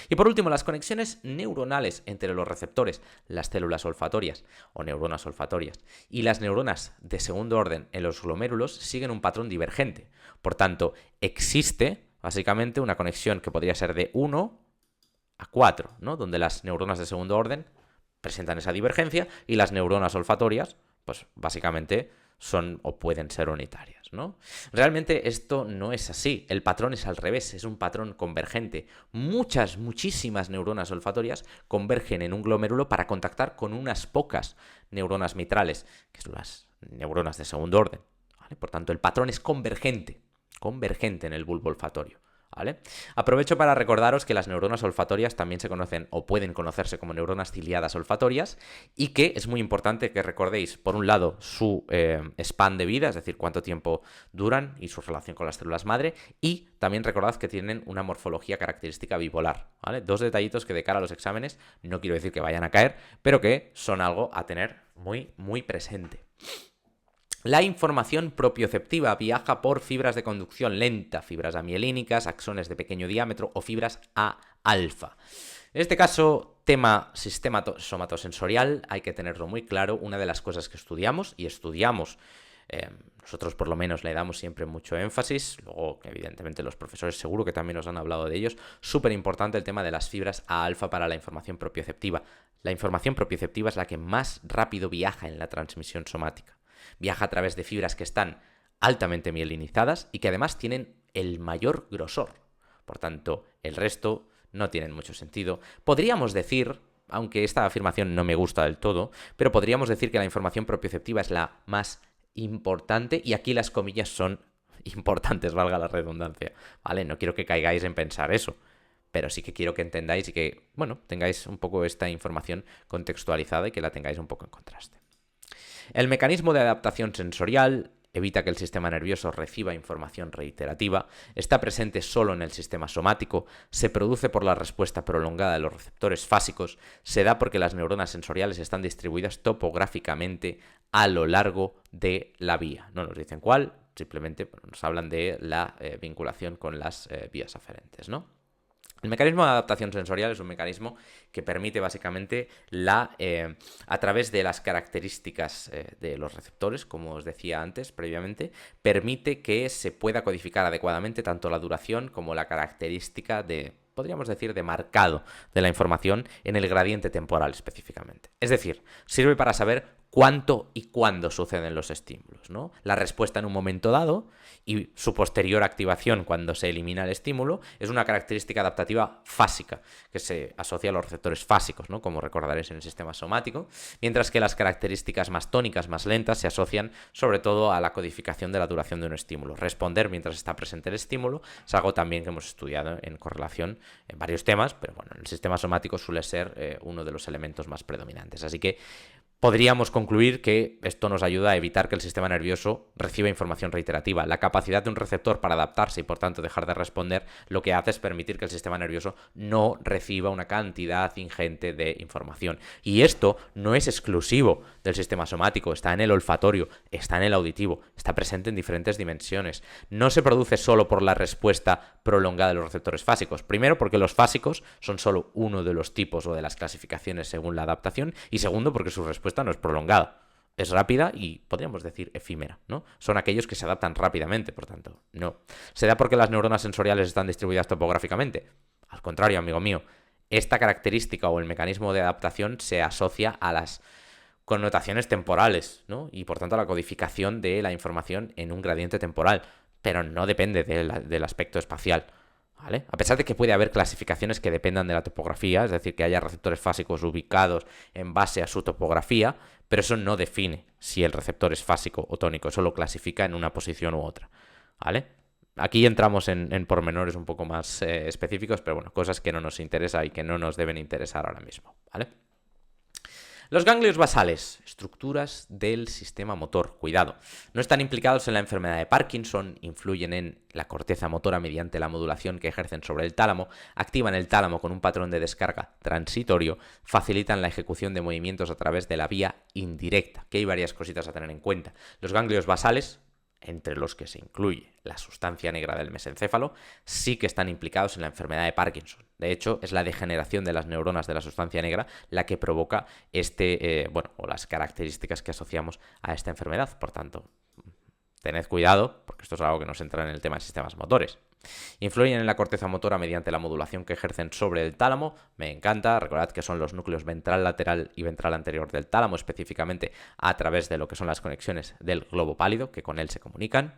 Y por último, las conexiones neuronales entre los receptores, las células olfatorias o neuronas olfatorias y las neuronas de segundo orden en los glomérulos siguen un patrón divergente. Por tanto, existe básicamente una conexión que podría ser de 1 a 4, ¿no? Donde las neuronas de segundo orden presentan esa divergencia y las neuronas olfatorias, pues básicamente son o pueden ser unitarias, ¿no? Realmente esto no es así, el patrón es al revés, es un patrón convergente. Muchísimas neuronas olfatorias convergen en un glomérulo para contactar con unas pocas neuronas mitrales, que son las neuronas de segundo orden, ¿vale? Por tanto, el patrón es convergente en el bulbo olfatorio. ¿vale? Aprovecho para recordaros que las neuronas olfatorias también se conocen o pueden conocerse como neuronas ciliadas olfatorias y que es muy importante que recordéis, por un lado, su span de vida, es decir, cuánto tiempo duran y su relación con las células madre, y también recordad que tienen una morfología característica bipolar, ¿vale? Dos detallitos que de cara a los exámenes no quiero decir que vayan a caer, pero que son algo a tener muy presente. La información propioceptiva viaja por fibras de conducción lenta, fibras amielínicas, axones de pequeño diámetro o fibras A-alfa. En este caso, tema sistema somatosensorial, hay que tenerlo muy claro. Una de las cosas que estudiamos, nosotros por lo menos le damos siempre mucho énfasis, luego evidentemente los profesores seguro que también nos han hablado de ellos, súper importante el tema de las fibras A-alfa para la información propioceptiva. La información propioceptiva es la que más rápido viaja en la transmisión somática. Viaja a través de fibras que están altamente mielinizadas y que además tienen el mayor grosor. Por tanto, el resto no tienen mucho sentido. Podríamos decir, aunque esta afirmación no me gusta del todo, pero podríamos decir que la información propioceptiva es la más importante, y aquí las comillas son importantes, valga la redundancia, ¿vale? No quiero que caigáis en pensar eso, pero sí que quiero que entendáis y que, bueno, tengáis un poco esta información contextualizada y que la tengáis un poco en contraste. El mecanismo de adaptación sensorial evita que el sistema nervioso reciba información reiterativa, está presente solo en el sistema somático, se produce por la respuesta prolongada de los receptores fásicos, se da porque las neuronas sensoriales están distribuidas topográficamente a lo largo de la vía. No nos dicen cuál, simplemente nos hablan de la vinculación con las vías aferentes, ¿no? El mecanismo de adaptación sensorial es un mecanismo que permite básicamente a través de las características de los receptores, como os decía antes previamente, permite que se pueda codificar adecuadamente tanto la duración como la característica podríamos decir, de marcado de la información en el gradiente temporal específicamente. Es decir, sirve para saber cuánto y cuándo suceden los estímulos, ¿no? La respuesta en un momento dado y su posterior activación cuando se elimina el estímulo es una característica adaptativa fásica que se asocia a los receptores fásicos, ¿no? Como recordaréis en el sistema somático, mientras que las características más tónicas, más lentas, se asocian sobre todo a la codificación de la duración de un estímulo. Responder mientras está presente el estímulo es algo también que hemos estudiado en correlación en varios temas, pero bueno, en el sistema somático suele ser uno de los elementos más predominantes. Así que podríamos concluir que esto nos ayuda a evitar que el sistema nervioso reciba información reiterativa. La capacidad de un receptor para adaptarse y por tanto dejar de responder lo que hace es permitir que el sistema nervioso no reciba una cantidad ingente de información. Y esto no es exclusivo del sistema somático, está en el olfatorio, está en el auditivo, está presente en diferentes dimensiones. No se produce solo por la respuesta prolongada de los receptores fásicos. Primero, porque los fásicos son solo uno de los tipos o de las clasificaciones según la adaptación, y segundo, porque su respuesta no es prolongada, es rápida y podríamos decir efímera, ¿no? Son aquellos que se adaptan rápidamente, por tanto, no. ¿Se da porque las neuronas sensoriales están distribuidas topográficamente? Al contrario, amigo mío, esta característica o el mecanismo de adaptación se asocia a las connotaciones temporales, ¿no? Y por tanto a la codificación de la información en un gradiente temporal, pero no depende del aspecto espacial. ¿Vale? A pesar de que puede haber clasificaciones que dependan de la topografía, es decir, que haya receptores fásicos ubicados en base a su topografía, pero eso no define si el receptor es fásico o tónico, eso lo clasifica en una posición u otra, ¿vale? Aquí entramos en pormenores un poco más específicos, pero bueno, cosas que no nos interesa y que no nos deben interesar ahora mismo, ¿vale? Los ganglios basales, estructuras del sistema motor. Cuidado, no están implicados en la enfermedad de Parkinson, influyen en la corteza motora mediante la modulación que ejercen sobre el tálamo, activan el tálamo con un patrón de descarga transitorio, facilitan la ejecución de movimientos a través de la vía indirecta, que hay varias cositas a tener en cuenta. Los ganglios basales, entre los que se incluye la sustancia negra del mesencéfalo, sí que están implicados en la enfermedad de Parkinson. De hecho, es la degeneración de las neuronas de la sustancia negra la que provoca o las características que asociamos a esta enfermedad. Por tanto, tened cuidado, porque esto es algo que nos entra en el tema de sistemas motores. Influyen en la corteza motora mediante la modulación que ejercen sobre el tálamo. Me encanta, recordad que son los núcleos ventral lateral y ventral anterior del tálamo, específicamente a través de lo que son las conexiones del globo pálido, que con él se comunican.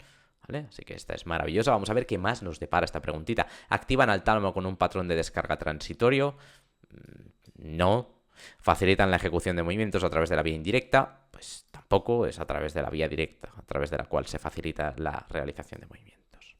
¿Vale? Así que esta es maravillosa. Vamos a ver qué más nos depara esta preguntita. ¿Activan al tálamo con un patrón de descarga transitorio? No. ¿Facilitan la ejecución de movimientos a través de la vía indirecta? Pues tampoco, es a través de la vía directa, a través de la cual se facilita la realización de movimientos.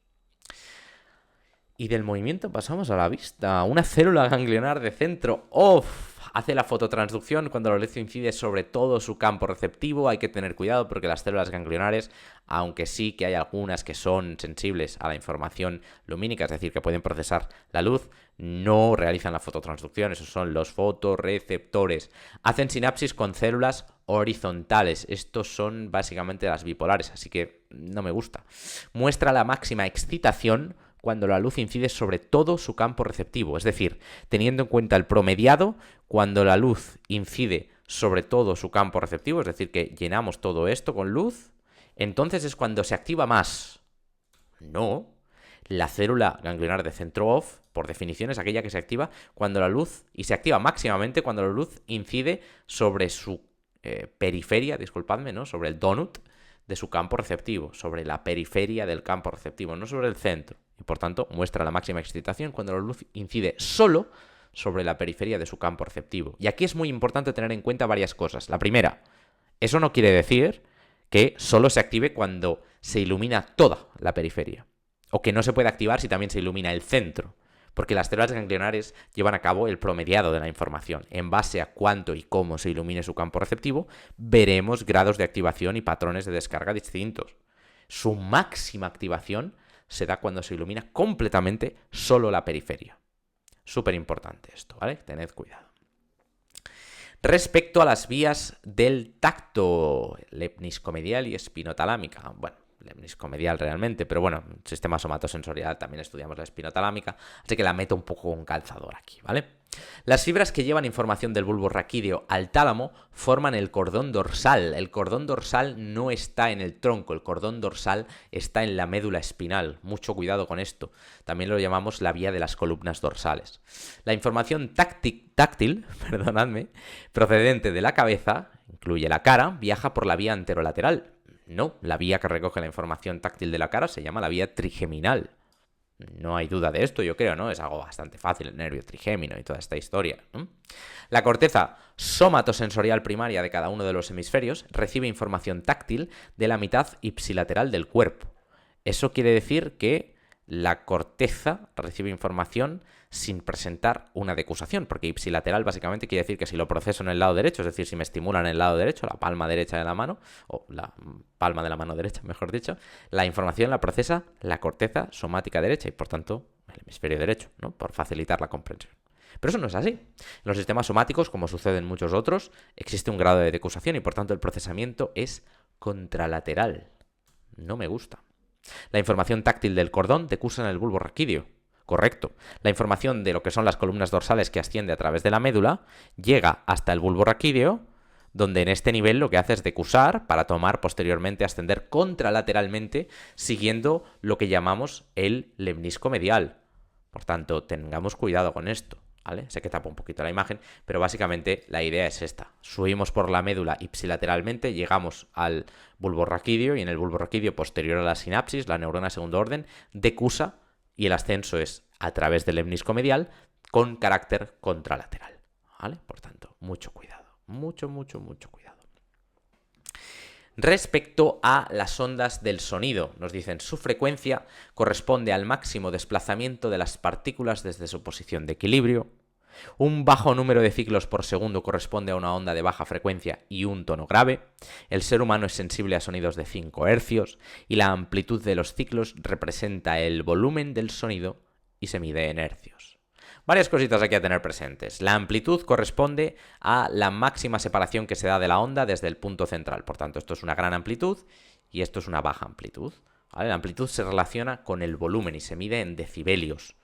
Y del movimiento pasamos a la vista. Una célula ganglionar de centro off hace la fototransducción cuando la luz incide sobre todo su campo receptivo. Hay que tener cuidado porque las células ganglionares, aunque sí que hay algunas que son sensibles a la información lumínica, es decir, que pueden procesar la luz, no realizan la fototransducción. Esos son los fotorreceptores. Hacen sinapsis con células horizontales. Estos son básicamente las bipolares, así que no me gusta. Muestra la máxima excitación cuando la luz incide sobre todo su campo receptivo, es decir, teniendo en cuenta el promediado, cuando la luz incide sobre todo su campo receptivo, es decir, que llenamos todo esto con luz, entonces es cuando se activa más. No, la célula ganglionar de centro off, por definición, es aquella que se activa cuando la luz, y se activa máximamente cuando la luz incide sobre su periferia, disculpadme, ¿no? Sobre el donut de su campo receptivo, sobre la periferia del campo receptivo, no sobre el centro. Y por tanto muestra la máxima excitación cuando la luz incide solo sobre la periferia de su campo receptivo. Y aquí es muy importante tener en cuenta varias cosas. La primera, eso no quiere decir que solo se active cuando se ilumina toda la periferia, o que no se puede activar si también se ilumina el centro, porque las células ganglionares llevan a cabo el promediado de la información. En base a cuánto y cómo se ilumine su campo receptivo, veremos grados de activación y patrones de descarga distintos. Su máxima activación se da cuando se ilumina completamente solo la periferia. Súper importante esto, ¿vale? Tened cuidado. Respecto a las vías del tacto, lepniscomedial y espinotalámica. Bueno, lepniscomedial realmente, pero bueno, sistema somatosensorial también estudiamos la espinotalámica, así que la meto un poco con calzador aquí, ¿vale? Las fibras que llevan información del bulbo raquídeo al tálamo forman el cordón dorsal. El cordón dorsal no está en el tronco, el cordón dorsal está en la médula espinal. Mucho cuidado con esto. También lo llamamos la vía de las columnas dorsales. La información táctil, perdonadme, procedente de la cabeza, incluye la cara, viaja por la vía anterolateral. No, la vía que recoge la información táctil de la cara se llama la vía trigeminal. No hay duda de esto, yo creo, ¿no? Es algo bastante fácil, el nervio trigémino y toda esta historia, ¿no? La corteza somatosensorial primaria de cada uno de los hemisferios recibe información táctil de la mitad ipsilateral del cuerpo. Eso quiere decir que la corteza recibe información sin presentar una decusación, porque ipsilateral básicamente quiere decir que si lo proceso en el lado derecho, es decir, si me estimulan en el lado derecho, la palma derecha de la mano, o la palma de la mano derecha, mejor dicho, la información la procesa la corteza somática derecha y por tanto el hemisferio derecho, ¿no? Por facilitar la comprensión. Pero eso no es así. En los sistemas somáticos, como sucede en muchos otros, existe un grado de decusación y por tanto el procesamiento es contralateral. No me gusta. La información táctil del cordón decusa en el bulbo raquídeo. Correcto. La información de lo que son las columnas dorsales que asciende a través de la médula llega hasta el bulbo raquídeo, donde en este nivel lo que hace es decusar para tomar posteriormente, ascender contralateralmente, siguiendo lo que llamamos el lemnisco medial. Por tanto, tengamos cuidado con esto, ¿vale? Sé que tapa un poquito la imagen, pero básicamente la idea es esta. Subimos por la médula ipsilateralmente, llegamos al bulbo raquídeo y en el bulbo raquídeo posterior a la sinapsis, la neurona de segundo orden, decusa y el ascenso es a través del lemnisco medial con carácter contralateral, ¿vale? Por tanto, mucho cuidado, mucho cuidado. Respecto a las ondas del sonido, nos dicen su frecuencia corresponde al máximo desplazamiento de las partículas desde su posición de equilibrio. Un bajo número de ciclos por segundo corresponde a una onda de baja frecuencia y un tono grave. El ser humano es sensible a sonidos de 5 hercios y la amplitud de los ciclos representa el volumen del sonido y se mide en hercios. Varias cositas aquí a tener presentes. La amplitud corresponde a la máxima separación que se da de la onda desde el punto central. Por tanto, esto es una gran amplitud y esto es una baja amplitud, ¿vale? La amplitud se relaciona con el volumen y se mide en decibelios.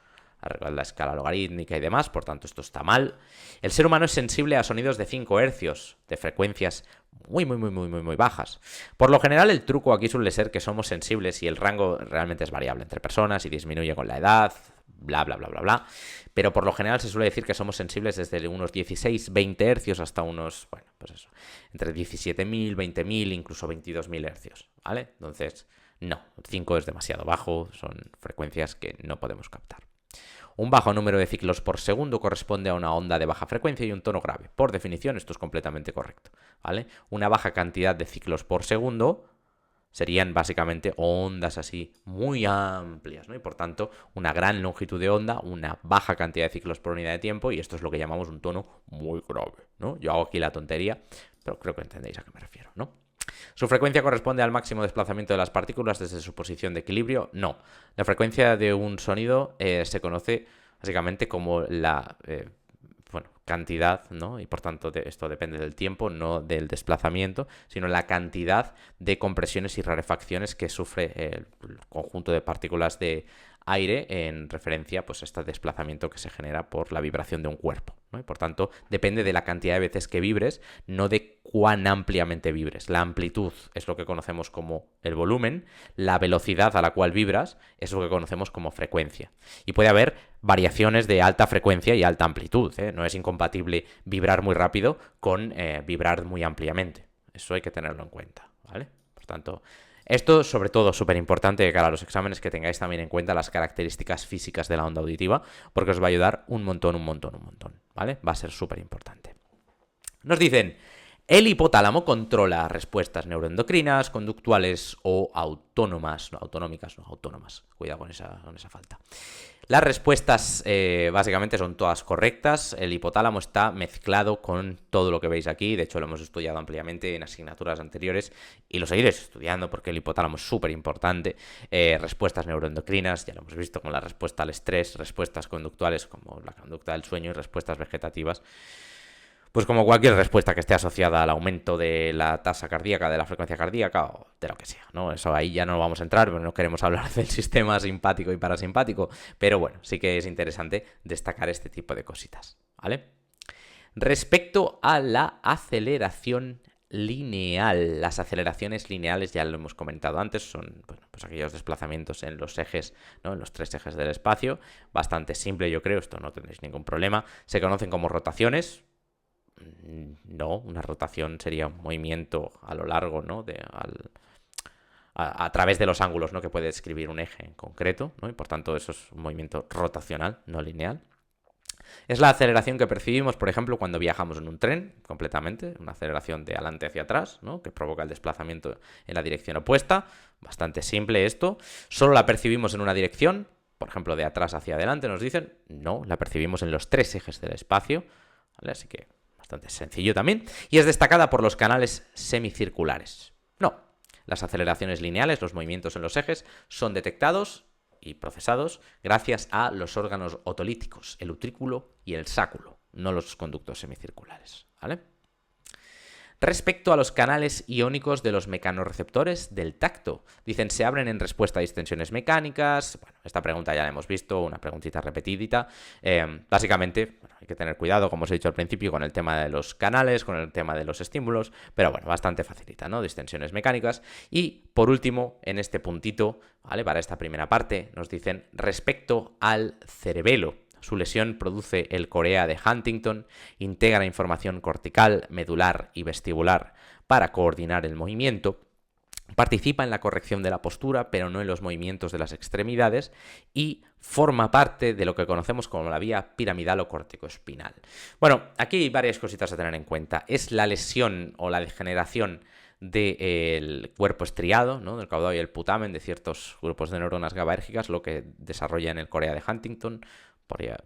La escala logarítmica y demás, por tanto esto está mal. El ser humano es sensible a sonidos de 5 hercios, de frecuencias muy bajas. Por lo general el truco aquí suele ser que somos sensibles y el rango realmente es variable entre personas y disminuye con la edad, bla. Pero por lo general se suele decir que somos sensibles desde unos 16-20 hercios hasta unos, bueno, pues eso, entre 17.000, 20.000, incluso 22.000 hercios, ¿vale? Entonces, no, 5 es demasiado bajo, son frecuencias que no podemos captar. Un bajo número de ciclos por segundo corresponde a una onda de baja frecuencia y un tono grave. Por definición, esto es completamente correcto, ¿vale? Una baja cantidad de ciclos por segundo serían básicamente ondas así muy amplias, ¿no? Y por tanto, una gran longitud de onda, una baja cantidad de ciclos por unidad de tiempo, y esto es lo que llamamos un tono muy grave, ¿no? Yo hago aquí la tontería, pero creo que entendéis a qué me refiero, ¿no? ¿Su frecuencia corresponde al máximo desplazamiento de las partículas desde su posición de equilibrio? No. La frecuencia de un sonido se conoce básicamente como la cantidad, ¿no? Y por tanto esto depende del tiempo, no del desplazamiento, sino la cantidad de compresiones y rarefacciones que sufre el conjunto de partículas de aire en referencia pues, a este desplazamiento que se genera por la vibración de un cuerpo, ¿no? Y por tanto, depende de la cantidad de veces que vibres, no de cuán ampliamente vibres. La amplitud es lo que conocemos como el volumen, la velocidad a la cual vibras es lo que conocemos como frecuencia. Y puede haber variaciones de alta frecuencia y alta amplitud, ¿eh? No es incompatible vibrar muy rápido con vibrar muy ampliamente. Eso hay que tenerlo en cuenta, ¿vale? Por tanto, esto, sobre todo, súper importante de cara a los exámenes, que tengáis también en cuenta las características físicas de la onda auditiva, porque os va a ayudar un montón, ¿vale? Va a ser súper importante. Nos dicen, el hipotálamo controla respuestas neuroendocrinas, conductuales o autónomas. No, autonómicas, no, autónomas. Cuidado con esa falta. Las respuestas básicamente son todas correctas. El hipotálamo está mezclado con todo lo que veis aquí. De hecho, lo hemos estudiado ampliamente en asignaturas anteriores y lo seguiréis estudiando porque el hipotálamo es súper importante. Respuestas neuroendocrinas, ya lo hemos visto con la respuesta al estrés, respuestas conductuales como la conducta del sueño y respuestas vegetativas. Pues como cualquier respuesta que esté asociada al aumento de la tasa cardíaca, de la frecuencia cardíaca o de lo que sea, ¿no? Eso ahí ya no vamos a entrar, pero no queremos hablar del sistema simpático y parasimpático. Pero bueno, sí que es interesante destacar este tipo de cositas, ¿vale? Respecto a la aceleración lineal, las aceleraciones lineales ya lo hemos comentado antes, son pues aquellos desplazamientos en los ejes, ¿no? En los 3 ejes del espacio, bastante simple yo creo, esto no tendréis ningún problema. Se conocen como rotaciones. No, una rotación sería un movimiento a lo largo, ¿no? A través de los ángulos, ¿no? Que puede describir un eje en concreto, ¿no? Y por tanto eso es un movimiento rotacional, no lineal. Es la aceleración que percibimos, por ejemplo, cuando viajamos en un tren, completamente, una aceleración de adelante hacia atrás, ¿no? Que provoca el desplazamiento en la dirección opuesta. Bastante simple esto. Solo la percibimos en una dirección, por ejemplo, de atrás hacia adelante, nos dicen. No, la percibimos en los 3 ejes del espacio, ¿vale? Así que bastante sencillo también, y es destacada por los canales semicirculares. No, las aceleraciones lineales, los movimientos en los ejes, son detectados y procesados gracias a los órganos otolíticos, el utrículo y el sáculo, no los conductos semicirculares, ¿vale? Respecto a los canales iónicos de los mecanorreceptores del tacto, dicen, se abren en respuesta a distensiones mecánicas. Bueno, esta pregunta ya la hemos visto, una preguntita repetidita. Básicamente, bueno, hay que tener cuidado, como os he dicho al principio, con el tema de los canales, con el tema de los estímulos, pero bueno, bastante facilita, ¿no? Distensiones mecánicas. Y por último, en este puntito, ¿vale? Para esta primera parte, nos dicen, respecto al cerebelo. Su lesión produce el corea de Huntington, integra información cortical, medular y vestibular para coordinar el movimiento, participa en la corrección de la postura, pero no en los movimientos de las extremidades, y forma parte de lo que conocemos como la vía piramidal o córtico-espinal. Bueno, aquí hay varias cositas a tener en cuenta. Es la lesión o la degeneración del cuerpo estriado, ¿no? Del caudado y el putamen de ciertos grupos de neuronas GABAérgicas, lo que desarrolla en el corea de Huntington.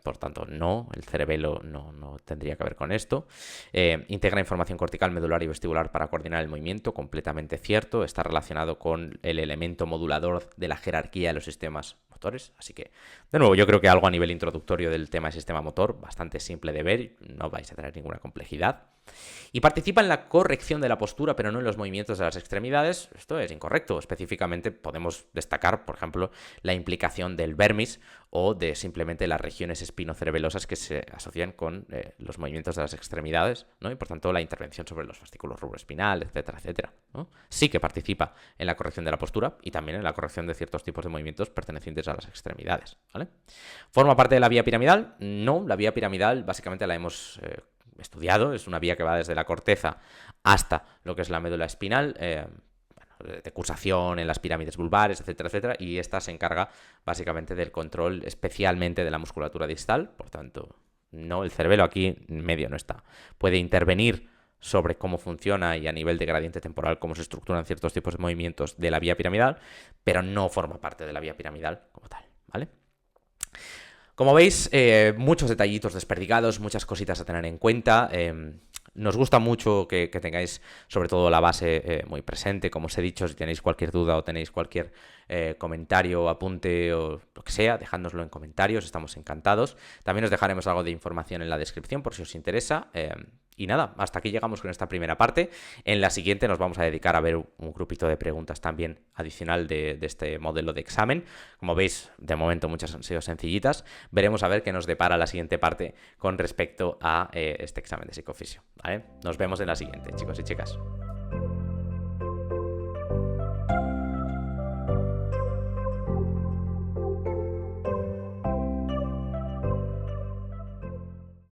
Por tanto, no, el cerebelo no tendría que ver con esto. Integra información cortical, medular y vestibular para coordinar el movimiento, completamente cierto. Está relacionado con el elemento modulador de la jerarquía de los sistemas motores. Así que, de nuevo, yo creo que algo a nivel introductorio del tema de sistema motor, bastante simple de ver, no vais a tener ninguna complejidad. Y participa en la corrección de la postura, pero no en los movimientos de las extremidades. Esto es incorrecto. Específicamente podemos destacar, por ejemplo, la implicación del vermis o de simplemente las regiones espinocerebelosas que se asocian con los movimientos de las extremidades, ¿no? Y por tanto la intervención sobre los fascículos rubroespinal, etcétera, etcétera, ¿no? Sí que participa en la corrección de la postura y también en la corrección de ciertos tipos de movimientos pertenecientes a las extremidades, ¿vale? ¿Forma parte de la vía piramidal? No, la vía piramidal básicamente la hemos estudiado, es una vía que va desde la corteza hasta lo que es la médula espinal, de cursación en las pirámides vulvares, etcétera, etcétera, y esta se encarga básicamente del control especialmente de la musculatura distal, por tanto, no, el cerebelo aquí en medio no está. Puede intervenir sobre cómo funciona y a nivel de gradiente temporal cómo se estructuran ciertos tipos de movimientos de la vía piramidal, pero no forma parte de la vía piramidal como tal, ¿vale? Como veis, muchos detallitos desperdigados, muchas cositas a tener en cuenta. Nos gusta mucho que tengáis sobre todo la base muy presente. Como os he dicho, si tenéis cualquier duda o tenéis cualquier comentario, apunte o lo que sea, dejádnoslo en comentarios, estamos encantados. También os dejaremos algo de información en la descripción por si os interesa. Y nada, hasta aquí llegamos con esta primera parte. En la siguiente nos vamos a dedicar a ver un grupito de preguntas también adicional de este modelo de examen. Como veis, de momento muchas han sido sencillitas. Veremos a ver qué nos depara la siguiente parte con respecto a este examen de psicofisio, ¿vale? Nos vemos en la siguiente, chicos y chicas.